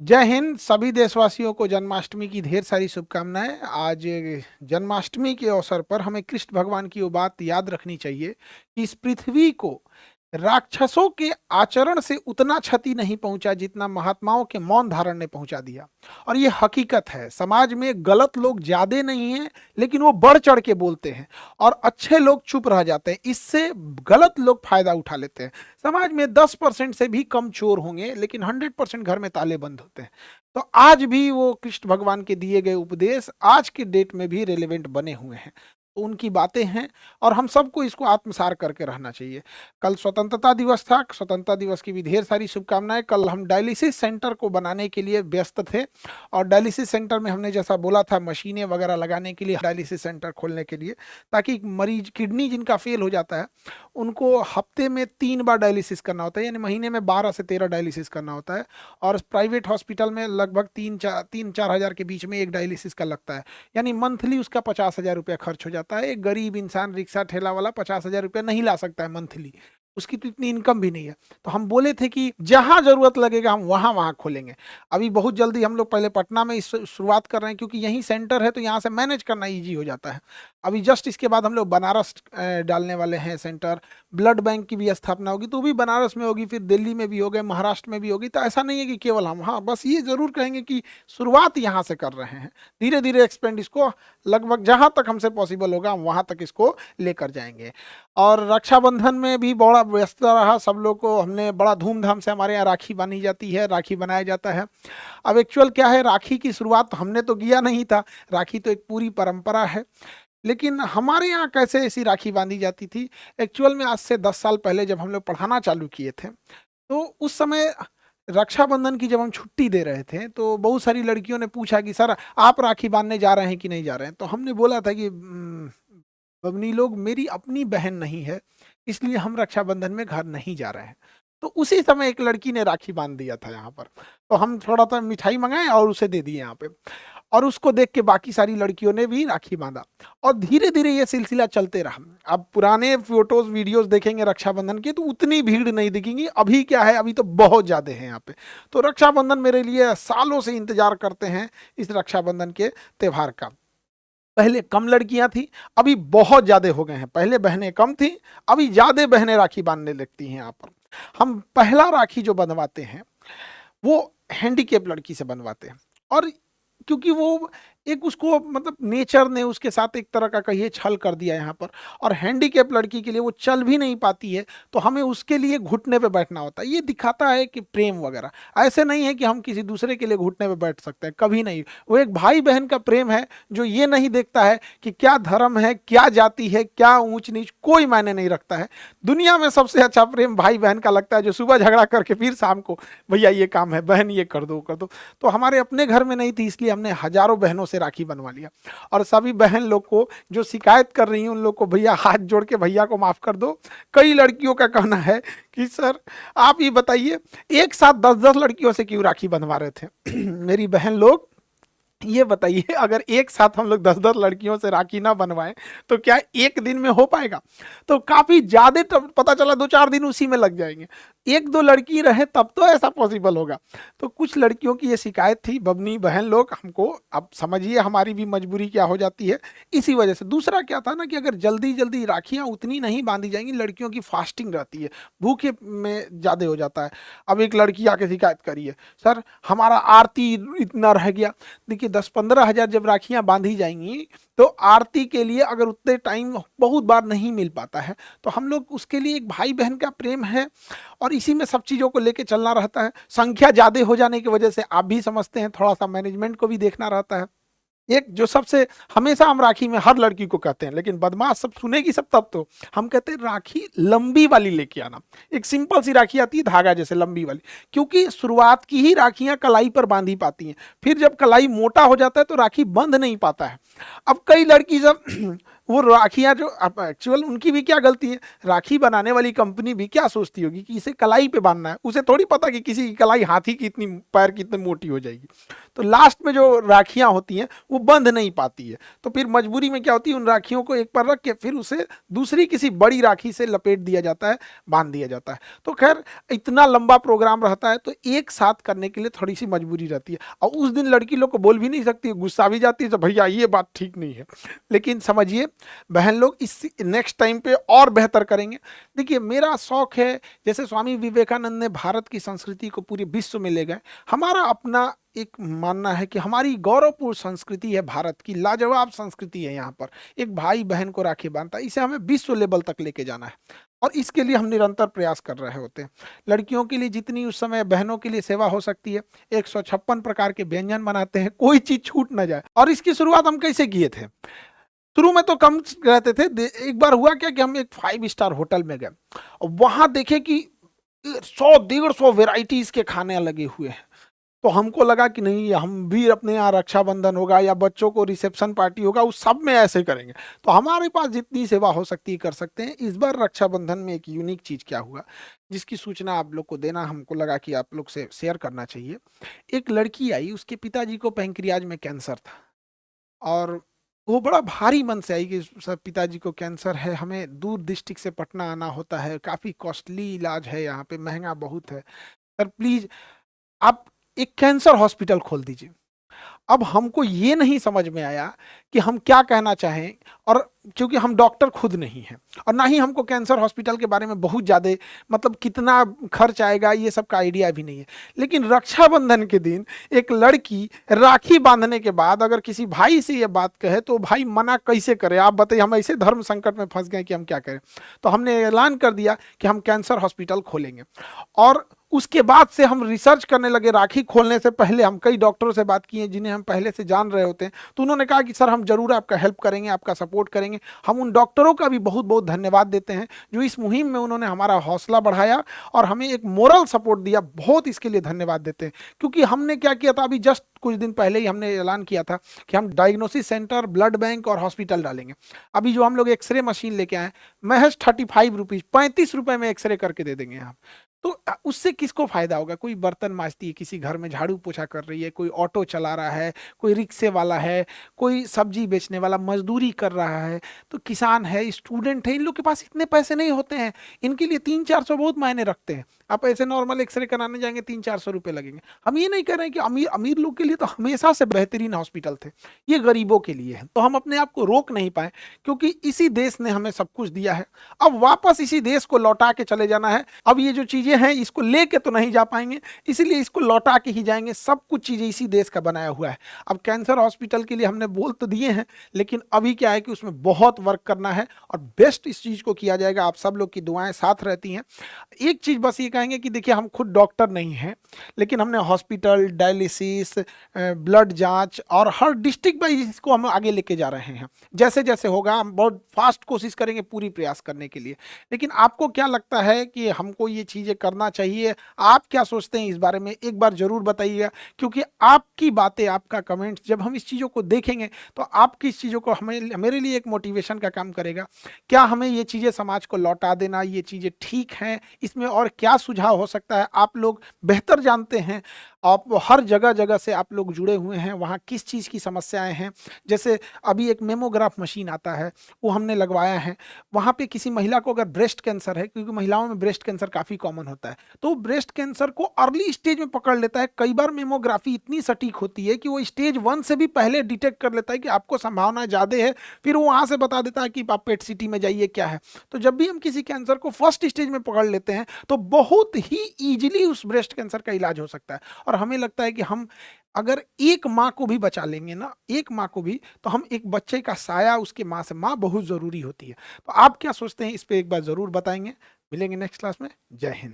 जय हिंद। सभी देशवासियों को जन्माष्टमी की ढेर सारी शुभकामनाएं। आज जन्माष्टमी के अवसर पर हमें कृष्ण भगवान की वो बात याद रखनी चाहिए कि इस पृथ्वी को राक्षसों के आचरण से उतना क्षति नहीं पहुंचा जितना महात्माओं के मौन धारण ने पहुंचा दिया। और ये हकीकत है, समाज में गलत लोग ज्यादा नहीं हैं, लेकिन वो बढ़ चढ़ के बोलते हैं और अच्छे लोग चुप रह जाते हैं। इससे गलत लोग फायदा उठा लेते हैं। समाज में 10% से भी कम चोर होंगे, लेकिन 100% घर में ताले बंद होते हैं। तो आज भी वो कृष्ण भगवान के दिए गए उपदेश आज के डेट में भी रेलेवेंट बने हुए हैं। तो उनकी बातें हैं और हम सबको इसको आत्मसार करके रहना चाहिए। कल स्वतंत्रता दिवस था, स्वतंत्रता दिवस की भी ढेर सारी शुभकामनाएं। कल हम डायलिसिस सेंटर को बनाने के लिए व्यस्त थे और डायलिसिस सेंटर में हमने जैसा बोला था मशीनें वगैरह लगाने के लिए, डायलिसिस सेंटर खोलने के लिए, ताकि मरीज किडनी जिनका फेल हो जाता है उनको हफ्ते में 3 बार डायलिसिस करना होता है, यानी महीने में 12 से 13 डायलिसिस करना होता है। और प्राइवेट हॉस्पिटल में लगभग 3-4 हज़ार के बीच में एक डायलिसिस का लगता है, यानी मंथली उसका 50,000 रुपया खर्च हो जाता है। एक गरीब इंसान, रिक्शा ठेला वाला 50,000 रुपया नहीं ला सकता है मंथली, उसकी तो इतनी इनकम भी नहीं है। तो हम बोले थे कि जहां जरूरत लगेगा हम वहां वहां खोलेंगे। अभी बहुत जल्दी हम लोग पहले पटना में इस शुरुआत कर रहे हैं, क्योंकि यहीं सेंटर है तो यहाँ से मैनेज करना इजी हो जाता है। अभी जस्ट इसके बाद हम लोग बनारस डालने वाले हैं सेंटर। ब्लड बैंक की भी स्थापना होगी, तो वो भी बनारस में होगी, फिर दिल्ली में भी होगी, महाराष्ट्र में भी होगी। तो ऐसा नहीं है कि केवल हम, हाँ बस ये जरूर कहेंगे कि शुरुआत यहाँ से कर रहे हैं। धीरे धीरे एक्सपेंड इसको लगभग जहां तक हमसे पॉसिबल होगा हम वहां तक इसको लेकर जाएंगे। और रक्षाबंधन में भी बड़ा व्यस्त रहा सब लोग को। हमने बड़ा धूमधाम से, हमारे यहाँ राखी बांधी जाती है, राखी बनाया जाता है। अब एक्चुअल क्या है, राखी की शुरुआत तो हमने तो किया नहीं था, राखी तो एक पूरी परंपरा है। लेकिन हमारे यहाँ कैसे ऐसी राखी बांधी जाती थी, एक्चुअल में आज से 10 साल पहले जब हम लोग पढ़ाना चालू किए थे, तो उस समय रक्षाबंधन की जब हम छुट्टी दे रहे थे तो बहुत सारी लड़कियों ने पूछा कि सर आप राखी बांधने जा रहे हैं कि नहीं जा रहे हैं। तो हमने बोला था कि बबनी लोग, मेरी अपनी बहन नहीं है, इसलिए हम रक्षाबंधन में घर नहीं जा रहे हैं। तो उसी समय एक लड़की ने राखी बांध दिया था यहाँ पर, तो हम थोड़ा सा मिठाई मंगाए और उसे दे दिए यहाँ पे। और उसको देख के बाकी सारी लड़कियों ने भी राखी बांधा और धीरे धीरे ये सिलसिला चलते रहा। अब पुराने फोटोज वीडियोस देखेंगे रक्षाबंधन के तो उतनी भीड़ नहीं दिखेंगी। अभी क्या है, अभी तो बहुत ज्यादा है यहाँ पे। तो रक्षाबंधन मेरे लिए सालों से इंतजार करते हैं इस रक्षाबंधन के त्योहार का। पहले कम लड़कियां थी, अभी बहुत ज्यादा हो गए हैं। पहले बहनें कम थी, अभी ज्यादा बहनें राखी बांधने लगती हैं यहाँ पर। हम पहला राखी जो बनवाते हैं वो हैंडीकेप लड़की से बनवाते हैं। और क्योंकि वो एक उसको मतलब नेचर ने उसके साथ एक तरह का कहिए छल कर दिया यहाँ पर। और हैंडीकेप लड़की के लिए वो चल भी नहीं पाती है, तो हमें उसके लिए घुटने पे बैठना होता है। ये दिखाता है कि प्रेम वगैरह, ऐसे नहीं है कि हम किसी दूसरे के लिए घुटने पे बैठ सकते हैं, कभी नहीं। वो एक भाई बहन का प्रेम है जो ये नहीं देखता है कि क्या धर्म है, क्या जाति है, क्या ऊंच नीच, कोई मायने नहीं रखता है। दुनिया में सबसे अच्छा प्रेम भाई बहन का लगता है, जो सुबह झगड़ा करके फिर शाम को भैया ये काम है, बहन ये कर दो कर दो। तो हमारे अपने घर में नहीं थी, इसलिए हमने हजारों बहनों से राखी बनवा लिया। और सभी बहन लोग को जो शिकायत कर रही हैं उन लोग को भैया हाथ जोड़ के भैया को माफ कर दो। कई लड़कियों का कहना है कि सर आप ये बताइए, एक साथ 10-10 लड़कियों से क्यों राखी बनवा रहे थे। मेरी बहन लोग ये बताइए, अगर एक साथ हम लोग 10-10 लड़कियों से राखी ना बनवाएं तो क्या एक दिन में हो पाएगा? तो काफी ज्यादा पता चला 2-4 दिन उसी में लग जाएंगे। 1-2 लड़की रहे तब तो ऐसा पॉसिबल होगा। तो कुछ लड़कियों की ये शिकायत थी। बबनी बहन लोग, हमको अब समझिए हमारी भी मजबूरी क्या हो जाती है इसी वजह से। दूसरा क्या था ना कि अगर जल्दी जल्दी राखियां उतनी नहीं बांधी जाएंगी, लड़कियों की फास्टिंग रहती है, भूखे में ज्यादा हो जाता है। अब एक लड़की आके शिकायत करी है, सर हमारा आरती इतना रह गया। देखिए 10-15 हजार जब राखियां बांधी जाएंगी तो आरती के लिए अगर उतने टाइम बहुत बार नहीं मिल पाता है, तो हम लोग उसके लिए, एक भाई बहन का प्रेम है और इसी में सब चीज़ों को लेके चलना रहता है। संख्या ज़्यादा हो जाने की वजह से आप भी समझते हैं, थोड़ा सा मैनेजमेंट को भी देखना रहता है। एक जो सबसे हमेशा हम राखी में हर लड़की को कहते हैं, लेकिन बदमाश सब सुनेगी सब तब तो हम कहते हैं राखी लंबी वाली लेके आना। एक सिंपल सी राखी आती है धागा जैसे लंबी वाली, क्योंकि शुरुआत की ही राखियां कलाई पर बांधी पाती हैं। फिर जब कलाई मोटा हो जाता है तो राखी बंध नहीं पाता है। अब कई लड़की जब वो राखियाँ जो अब एक्चुअल उनकी भी क्या गलती है, राखी बनाने वाली कंपनी भी क्या सोचती होगी कि इसे कलाई पे बांधना है, उसे थोड़ी पता कि किसी की कलाई हाथी की इतनी पैर की इतनी मोटी हो जाएगी। तो लास्ट में जो राखियाँ होती हैं वो बंध नहीं पाती है, तो फिर मजबूरी में क्या होती है, उन राखियों को एक पर रख के फिर उसे दूसरी किसी बड़ी राखी से लपेट दिया जाता है, बांध दिया जाता है। तो खैर इतना लंबा प्रोग्राम रहता है, तो एक साथ करने के लिए थोड़ी सी मजबूरी रहती है, और उस दिन लड़की लोग को बोल भी नहीं सकती, गुस्सा भी जाती है, तो भैया ये बात ठीक नहीं है। लेकिन समझिए बहन लोग, इस नेक्स्ट टाइम पे और बेहतर करेंगे। देखिए मेरा शौक है, जैसे स्वामी विवेकानंद ने भारत की संस्कृति को पूरे विश्व में ले गए, हमारा अपना एक मानना है कि हमारी गौरवपूर्ण संस्कृति है, भारत की लाजवाब संस्कृति है। यहाँ पर एक भाई बहन को राखी बांधता है, इसे हमें विश्व लेवल तक लेके जाना है, और इसके लिए हम निरंतर प्रयास कर रहे होते हैं। लड़कियों के लिए जितनी उस समय बहनों के लिए सेवा हो सकती है, 156 प्रकार के व्यंजन बनाते हैं, कोई चीज छूट ना जाए। और इसकी शुरुआत हम कैसे किए थे, शुरू में तो कम रहते थे, एक बार हुआ क्या कि हम एक 5 स्टार होटल में गए, और वहां देखे कि 100-150 वेराइटीज के खाने लगे हुए हैं। तो हमको लगा कि नहीं, हम भी अपने यहाँ रक्षाबंधन होगा या बच्चों को रिसेप्शन पार्टी होगा, उस सब में ऐसे करेंगे। तो हमारे पास जितनी सेवा हो सकती है कर सकते हैं। इस बार रक्षाबंधन में एक यूनिक चीज क्या हुआ, जिसकी सूचना आप लोग को देना हमको लगा कि आप लोग से शेयर करना चाहिए। एक लड़की आई, उसके पिताजी को पैंक्रियाज में कैंसर था, और वो बड़ा भारी मन से आई कि सर पिताजी को कैंसर है, हमें दूर डिस्ट्रिक्ट से पटना आना होता है, काफ़ी कॉस्टली इलाज है, यहाँ पे महंगा बहुत है, सर प्लीज़ आप एक कैंसर हॉस्पिटल खोल दीजिए। अब हमको ये नहीं समझ में आया कि हम क्या कहना चाहें, और क्योंकि हम डॉक्टर खुद नहीं हैं, और ना ही हमको कैंसर हॉस्पिटल के बारे में बहुत ज़्यादा मतलब कितना खर्च आएगा ये सब का आइडिया भी नहीं है। लेकिन रक्षाबंधन के दिन एक लड़की राखी बांधने के बाद अगर किसी भाई से ये बात कहे तो भाई मना कैसे करे, आप बताइए। हम ऐसे धर्म संकट में फंस गए कि हम क्या करें। तो हमने ऐलान कर दिया कि हम कैंसर हॉस्पिटल खोलेंगे, और उसके बाद से हम रिसर्च करने लगे। राखी खोलने से पहले हम कई डॉक्टरों से बात की है जिन्हें हम पहले से जान रहे होते हैं, तो उन्होंने कहा कि सर हम जरूर आपका हेल्प करेंगे, आपका सपोर्ट करेंगे। हम उन डॉक्टरों का भी बहुत बहुत धन्यवाद देते हैं जो इस मुहिम में उन्होंने हमारा हौसला बढ़ाया और हमें एक मोरल सपोर्ट दिया, बहुत इसके लिए धन्यवाद देते हैं। क्योंकि हमने क्या किया था, अभी जस्ट कुछ दिन पहले ही हमने ऐलान किया था कि हम डायग्नोसिस सेंटर, ब्लड बैंक और हॉस्पिटल डालेंगे। अभी जो हम लोग एक्सरे मशीन लेके आए, महज 35 रुपीज, 35 रुपए में एक्सरे करके दे देंगे आप। तो उससे किसको फायदा होगा, कोई बर्तन मांजती है, किसी घर में झाड़ू पोछा कर रही है, कोई ऑटो चला रहा है, कोई रिक्शे वाला है, कोई सब्जी बेचने वाला मजदूरी कर रहा है, तो किसान है, स्टूडेंट है, इन लोग के पास इतने पैसे नहीं होते हैं। इनके लिए 300-400 बहुत मायने रखते हैं। आप ऐसे नॉर्मल एक्सरे कराने जाएंगे 300-400 रुपए लगेंगे। हम ये नहीं कह रहे हैं कि अमीर अमीर लोग के लिए तो हमेशा से बेहतरीन हॉस्पिटल थे, ये गरीबों के लिए है। तो हम अपने आप को रोक नहीं पाए, क्योंकि इसी देश ने हमें सब कुछ दिया है, अब वापस इसी देश को लौटा के चले जाना है। अब ये जो चीजें हैं इसको लेके तो नहीं जा पाएंगे, इसीलिए इसको लौटा के ही जाएंगे। सब कुछ चीजें इसी देश का बनाया हुआ है। अब कैंसर हॉस्पिटल के लिए हमने बोल तो दिए हैं, लेकिन अभी क्या है कि उसमें बहुत वर्क करना है और बेस्ट इस चीज को किया जाएगा। आप सब लोग की दुआएं साथ रहती हैं। एक चीज बस ये कहेंगे कि देखिए हम खुद डॉक्टर नहीं हैं, लेकिन हमने हॉस्पिटल, डायलिसिस, ब्लड जांच और हर डिस्ट्रिक्ट वाइज इसको हम आगे लेके जा रहे हैं। जैसे जैसे होगा हम बहुत फास्ट कोशिश करेंगे पूरी प्रयास करने के लिए। लेकिन आपको क्या लगता है कि हमको ये चीजें करना चाहिए, आप क्या सोचते हैं इस बारे में, एक बार जरूर बताइएगा। क्योंकि आपकी बातें, आपका कमेंट जब हम इस चीज़ों को देखेंगे तो आपकी इस चीज़ों को हमें, मेरे लिए एक मोटिवेशन का काम करेगा। क्या हमें ये चीज़ें समाज को लौटा देना, ये चीज़ें ठीक हैं, इसमें और क्या सुझाव हो सकता है, आप लोग बेहतर जानते हैं। आप हर जगह जगह से आप लोग जुड़े हुए हैं, वहाँ किस चीज़ की समस्याएं हैं। जैसे अभी एक मेमोग्राफ मशीन आता है, वो हमने लगवाया है। वहाँ पे किसी महिला को अगर ब्रेस्ट कैंसर है, क्योंकि महिलाओं में ब्रेस्ट कैंसर काफ़ी कॉमन होता है, तो ब्रेस्ट कैंसर को अर्ली स्टेज में पकड़ लेता है। कई बार मेमोग्राफी इतनी सटीक होती है कि वो स्टेज 1 से भी पहले डिटेक्ट कर लेता है कि आपको संभावना ज़्यादा है, फिर वो वहाँ से बता देता है कि आप पेट सिटी में जाइए क्या है। तो जब भी हम किसी कैंसर को फर्स्ट स्टेज में पकड़ लेते हैं तो बहुत ही ईजिली उस ब्रेस्ट कैंसर का इलाज हो सकता है। और हमें लगता है कि हम अगर एक माँ को भी बचा लेंगे ना, एक माँ को भी, तो हम एक बच्चे का साया उसके माँ से, माँ बहुत ज़रूरी होती है। तो आप क्या सोचते हैं इस पर एक बार ज़रूर बताएंगे। मिलेंगे नेक्स्ट क्लास में। जय हिंद।